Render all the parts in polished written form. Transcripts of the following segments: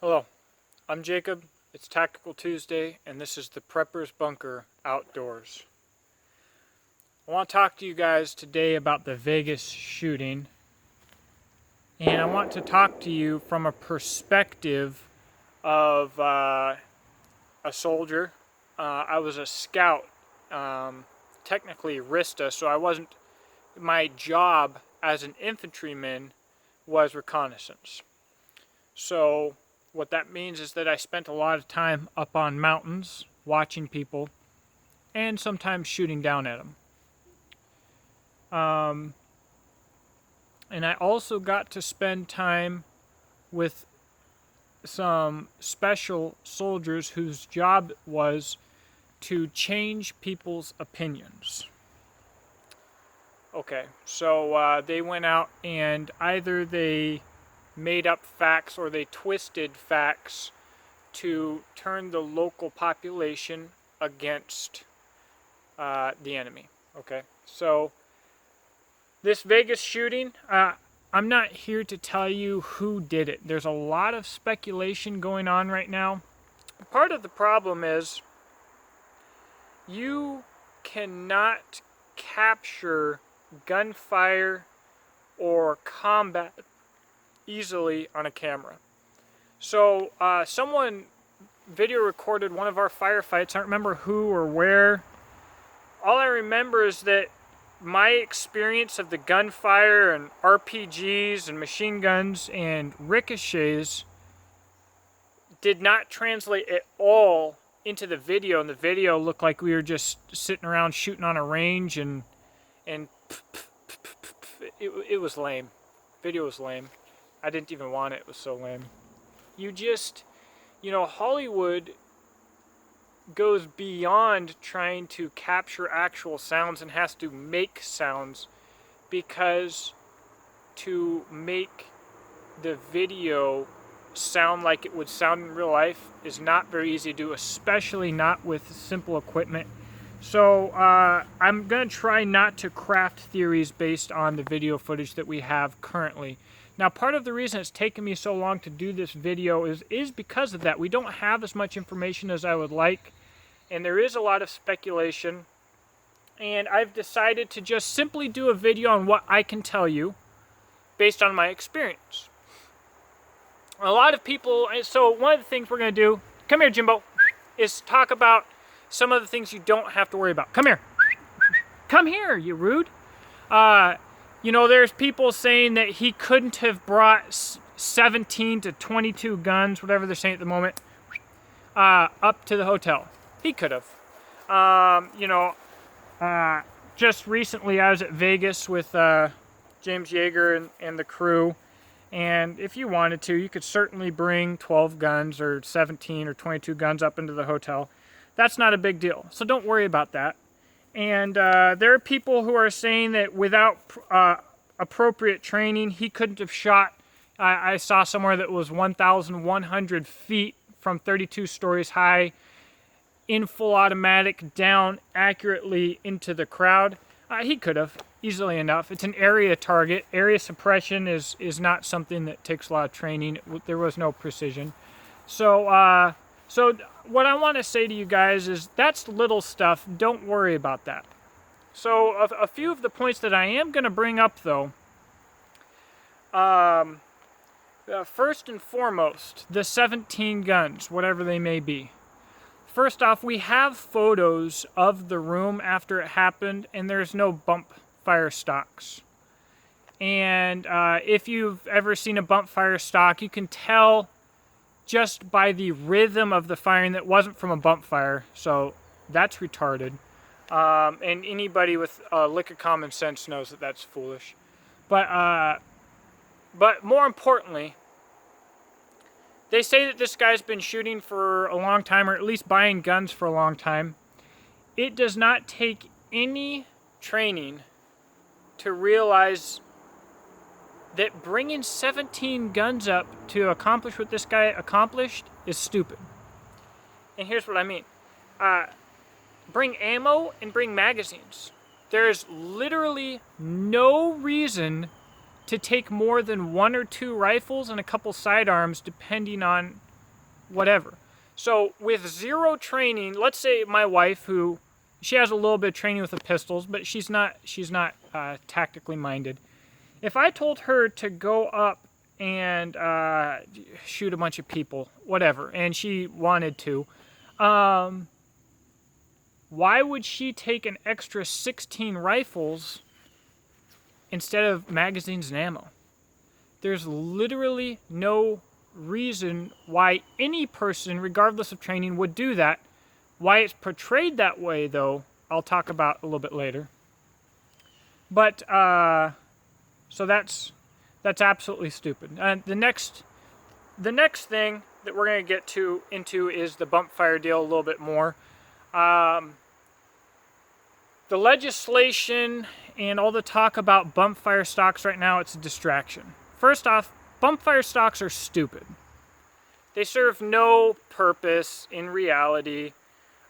Hello, I'm Jacob. It's Tactical Tuesday, and this is the Prepper's Bunker Outdoors. I want to talk to you guys today about the Vegas shooting, and I want to talk to you from a perspective of a soldier. I was a scout, technically RISTA, so I wasn't. My job as an infantryman was reconnaissance. So what that means is that I spent a lot of time up on mountains watching people and sometimes shooting down at them. And I also got to spend time with some special soldiers whose job was to change people's opinions. Okay, so they went out and either they made up facts or they twisted facts to turn the local population against the enemy. Okay, so this Vegas shooting, I'm not here to tell you who did it. There's a lot of speculation going on right now. Part of the problem is you cannot capture gunfire or combat easily on a camera. So someone video recorded one of our firefights. I don't remember who or where. All I remember is that my experience of the gunfire and RPGs and machine guns and ricochets did not translate at all into the video, and the video looked like we were just sitting around shooting on a range, and it was lame. Video was lame. I didn't even want it. It was so lame. Hollywood goes beyond trying to capture actual sounds and has to make sounds, because to make the video sound like it would sound in real life is not very easy to do, especially not with simple equipment. So I'm going to try not to craft theories based on the video footage that we have currently. Now, part of the reason it's taken me so long to do this video is because of that. We don't have as much information as I would like, and there is a lot of speculation. And I've decided to just simply do a video on what I can tell you based on my experience. A lot of people, so one of the things we're going to do, come here, Jimbo, is talk about some of the things you don't have to worry about. Come here. Come here, you rude. There's people saying that he couldn't have brought 17 to 22 guns, whatever they're saying at the moment, up to the hotel. He could have. Just recently I was at Vegas with James Yeager and the crew, and if you wanted to, you could certainly bring 12 guns or 17 or 22 guns up into the hotel. That's not a big deal, so don't worry about that. And there are people who are saying that without appropriate training, he couldn't have shot. I saw somewhere that was 1,100 feet from 32 stories high in full automatic down accurately into the crowd. He could have, easily enough. It's an area target. Area suppression is not something that takes a lot of training. There was no precision. So what I want to say to you guys is that's little stuff. Don't worry about that. So a few of the points that I am going to bring up, though. First and foremost, the 17 guns, whatever they may be. First off, we have photos of the room after it happened, and there's no bump fire stocks. And if you've ever seen a bump fire stock, you can tell just by the rhythm of the firing that wasn't from a bump fire, so that's retarded. And anybody with a lick of common sense knows that that's foolish. But more importantly, they say that this guy's been shooting for a long time, or at least buying guns for a long time. It does not take any training to realize that bringing 17 guns up to accomplish what this guy accomplished is stupid. And here's what I mean. Bring ammo and bring magazines. There's literally no reason to take more than 1 or 2 rifles and a couple sidearms, depending on whatever. So with zero training, let's say my wife, who she has a little bit of training with the pistols, but she's not tactically minded. If I told her to go up and shoot a bunch of people, whatever, and she wanted to, why would she take an extra 16 rifles instead of magazines and ammo? There's literally no reason why any person, regardless of training, would do that. Why it's portrayed that way, though, I'll talk about a little bit later. But so that's absolutely stupid. And the next thing that we're going to get into is the bump fire deal a little bit more. The legislation and all the talk about bump fire stocks right now, it's a distraction. First off, bump fire stocks are stupid. They serve no purpose in reality.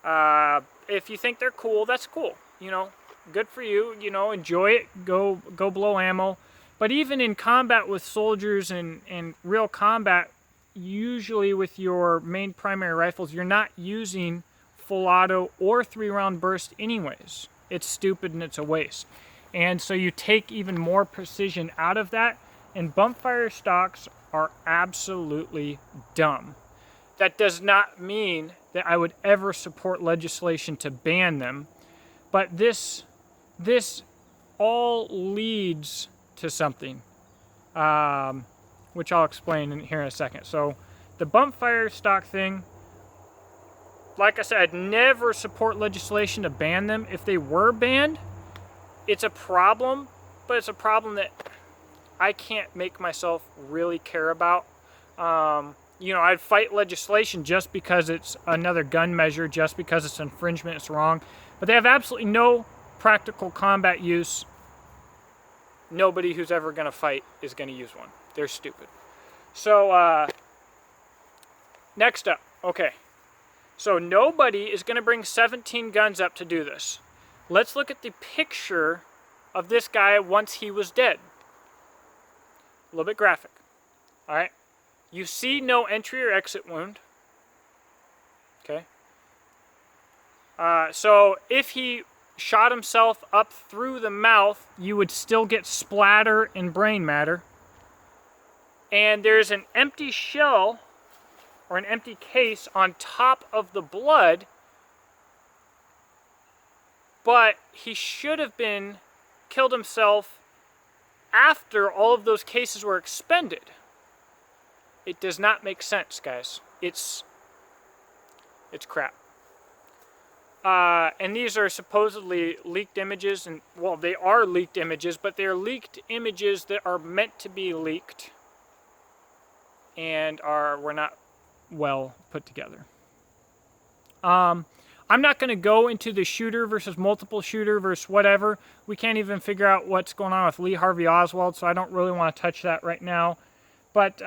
If you think they're cool, that's cool. You know, good for you. You know, enjoy it. Go blow ammo. But even in combat with soldiers and real combat, usually with your main primary rifles, you're not using full auto or 3-round burst anyways. It's stupid and it's a waste. And so you take even more precision out of that, and bump fire stocks are absolutely dumb. That does not mean that I would ever support legislation to ban them, but this all leads to something, which I'll explain here in a second. So the bump fire stock thing, like I said, I'd never support legislation to ban them. If they were banned, it's a problem, but it's a problem that I can't make myself really care about. You know, I'd fight legislation just because it's another gun measure, just because it's infringement, it's wrong. But they have absolutely no practical combat use. Nobody who's ever going to fight is going to use one. They're stupid. So, next up. Okay. So nobody is going to bring 17 guns up to do this. Let's look at the picture of this guy once he was dead. A little bit graphic. All right. You see no entry or exit wound. Okay. So if he shot himself up through the mouth, you would still get splatter and brain matter. And there's an empty shell or an empty case on top of the blood, but he should have been killed himself after all of those cases were expended. It does not make sense, guys. It's crap. And these are supposedly leaked images, and well, they are leaked images, but they are leaked images that are meant to be leaked and were not well put together. I'm not going to go into the shooter versus multiple shooter versus whatever. We can't even figure out what's going on with Lee Harvey Oswald, so I don't really want to touch that right now. But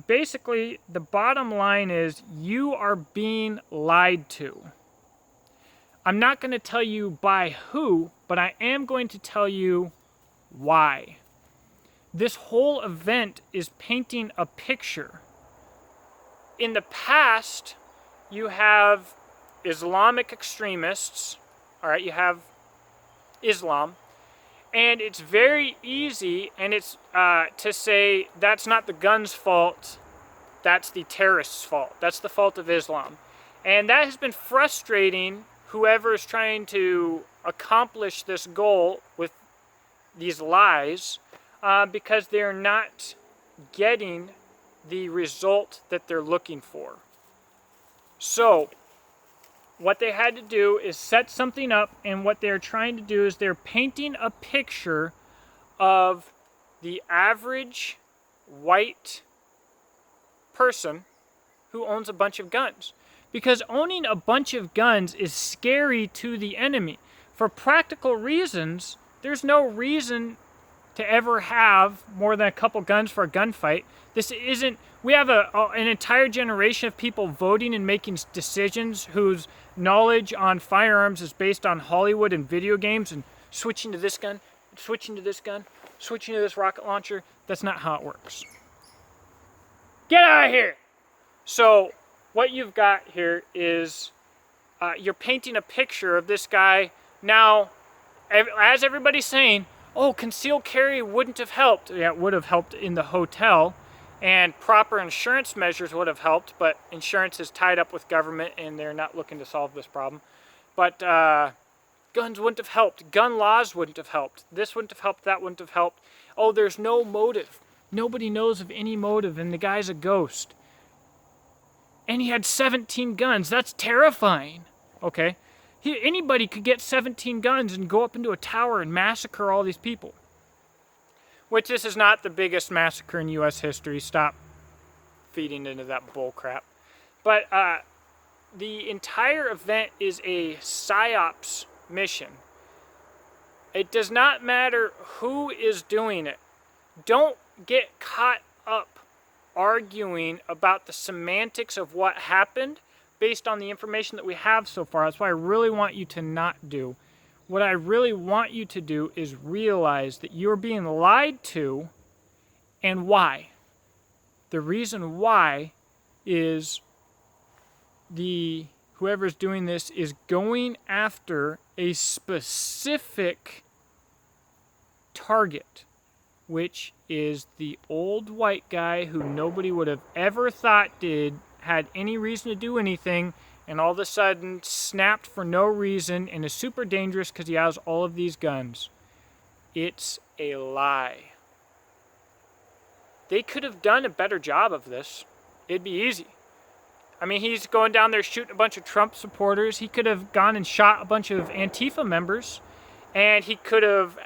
basically, the bottom line is you are being lied to. I'm not going to tell you by who, but I am going to tell you why. This whole event is painting a picture. In the past, you have Islamic extremists, all right, you have Islam, and it's very easy, and it's to say that's not the gun's fault, that's the terrorists' fault, that's the fault of Islam. And that has been frustrating whoever is trying to accomplish this goal with these lies, because they're not getting the result that they're looking for. So what they had to do is set something up, and what they're trying to do is they're painting a picture of the average white person who owns a bunch of guns. Because owning a bunch of guns is scary to the enemy. For practical reasons, there's no reason to ever have more than a couple guns for a gunfight. This isn't, we have an entire generation of people voting and making decisions whose knowledge on firearms is based on Hollywood and video games and switching to this gun, switching to this gun, switching to this rocket launcher. That's not how it works. Get out of here! So what you've got here is you're painting a picture of this guy. Now, as everybody's saying, oh, concealed carry wouldn't have helped. Yeah, it would have helped in the hotel, and proper insurance measures would have helped, but insurance is tied up with government, and they're not looking to solve this problem. But guns wouldn't have helped. Gun laws wouldn't have helped. This wouldn't have helped. That wouldn't have helped. Oh, there's no motive. Nobody knows of any motive, and the guy's a ghost. And he had 17 guns. That's terrifying. Okay? Anybody could get 17 guns and go up into a tower and massacre all these people. Which this is not the biggest massacre in U.S. history. Stop feeding into that bull crap. But the entire event is a PSYOPs mission. It does not matter who is doing it. Don't get caught up arguing about the semantics of what happened based on the information that we have so far. That's what I really want you to not do. What I really want you to do is realize that you're being lied to, and why. The reason why is whoever's doing this is going after a specific target, which is the old white guy who nobody would have ever thought had any reason to do anything, and all of a sudden snapped for no reason and is super dangerous because he has all of these guns. It's a lie. They could have done a better job of this. It'd be easy. I mean, he's going down there shooting a bunch of Trump supporters. He could have gone and shot a bunch of Antifa members, and he could have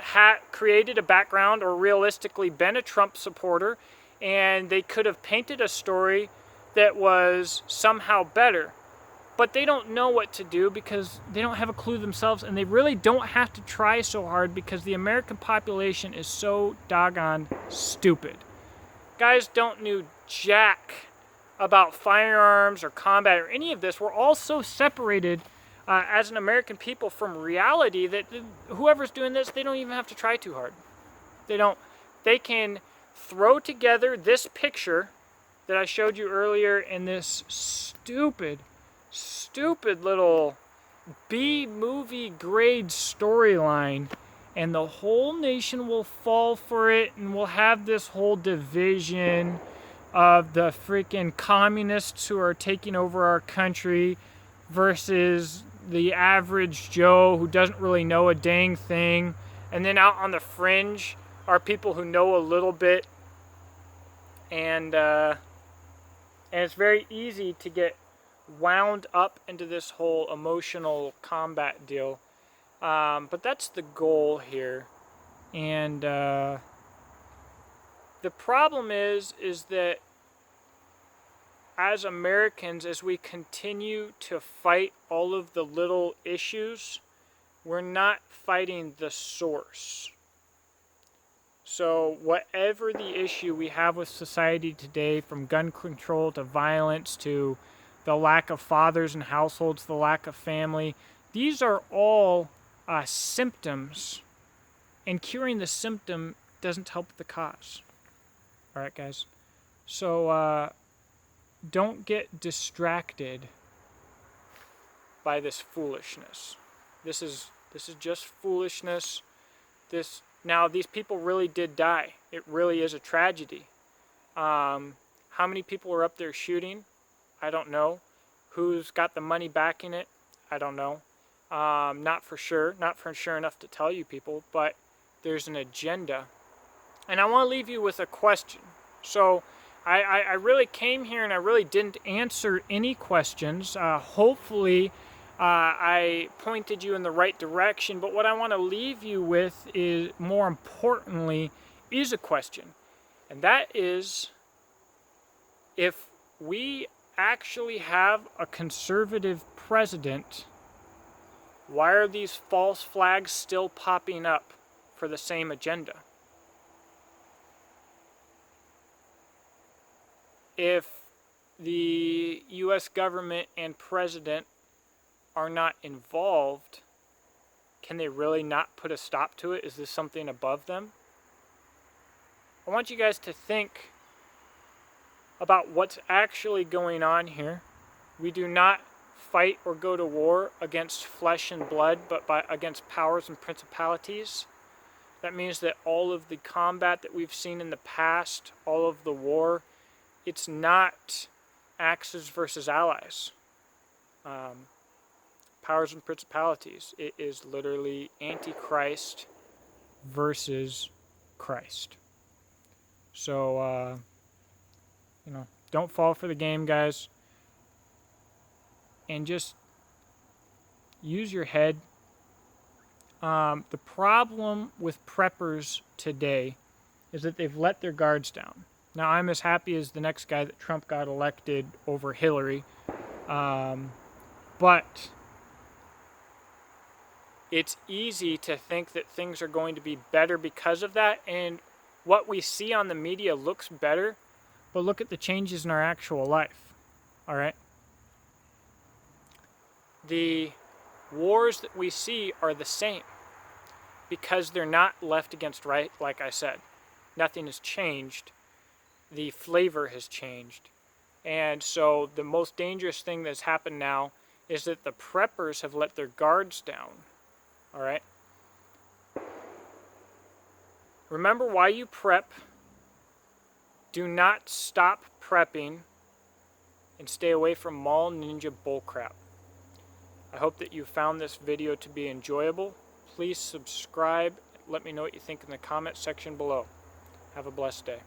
created a background or realistically been a Trump supporter, and they could have painted a story that was somehow better. But they don't know what to do because they don't have a clue themselves, and they really don't have to try so hard because the American population is so doggone stupid. Guys don't know jack about firearms or combat or any of this. We're all so separated as an American people from reality that whoever's doing this, they don't even have to try too hard. They can throw together this picture that I showed you earlier in this stupid little B-movie grade storyline, and the whole nation will fall for it, and we'll have this whole division of the freaking communists who are taking over our country versus the average Joe who doesn't really know a dang thing. And then out on the fringe are people who know a little bit. And it's very easy to get wound up into this whole emotional combat deal. But that's the goal here. And the problem is that as Americans, as we continue to fight all of the little issues, we're not fighting the source. So whatever the issue we have with society today, from gun control to violence to the lack of fathers in households, the lack of family, these are all symptoms, and curing the symptom doesn't help the cause. All right, guys. So don't get distracted by this foolishness. This is just foolishness. Now these people really did die. It really is a tragedy. How many people were up there shooting? I don't know. Who's got the money backing it? I don't know. Not for sure enough to tell you people, but there's an agenda. And I want to leave you with a question. So I really came here and I really didn't answer any questions. Hopefully I pointed you in the right direction, but what I want to leave you with is, more importantly, is a question. And that is, if we actually have a conservative president, why are these false flags still popping up for the same agenda? If the U.S. government and president are not involved, can they really not put a stop to it? Is this something above them? I want you guys to think about what's actually going on here. We do not fight or go to war against flesh and blood, but against powers and principalities. That means that all of the combat that we've seen in the past, all of the war, it's not axes versus allies. Powers and principalities. It is literally Antichrist versus Christ. So, don't fall for the game, guys. And just use your head. The problem with preppers today is that they've let their guards down. Now, I'm as happy as the next guy that Trump got elected over Hillary. But it's easy to think that things are going to be better because of that. And what we see on the media looks better, but look at the changes in our actual life. All right? The wars that we see are the same because they're not left against right, like I said. Nothing has changed. The flavor has changed. And so the most dangerous thing that's happened now is that the preppers have let their guards down. All right? Remember why you prep. Do not stop prepping and stay away from mall ninja bullcrap. I hope that you found this video to be enjoyable. Please subscribe. Let me know what you think in the comment section below. Have a blessed day.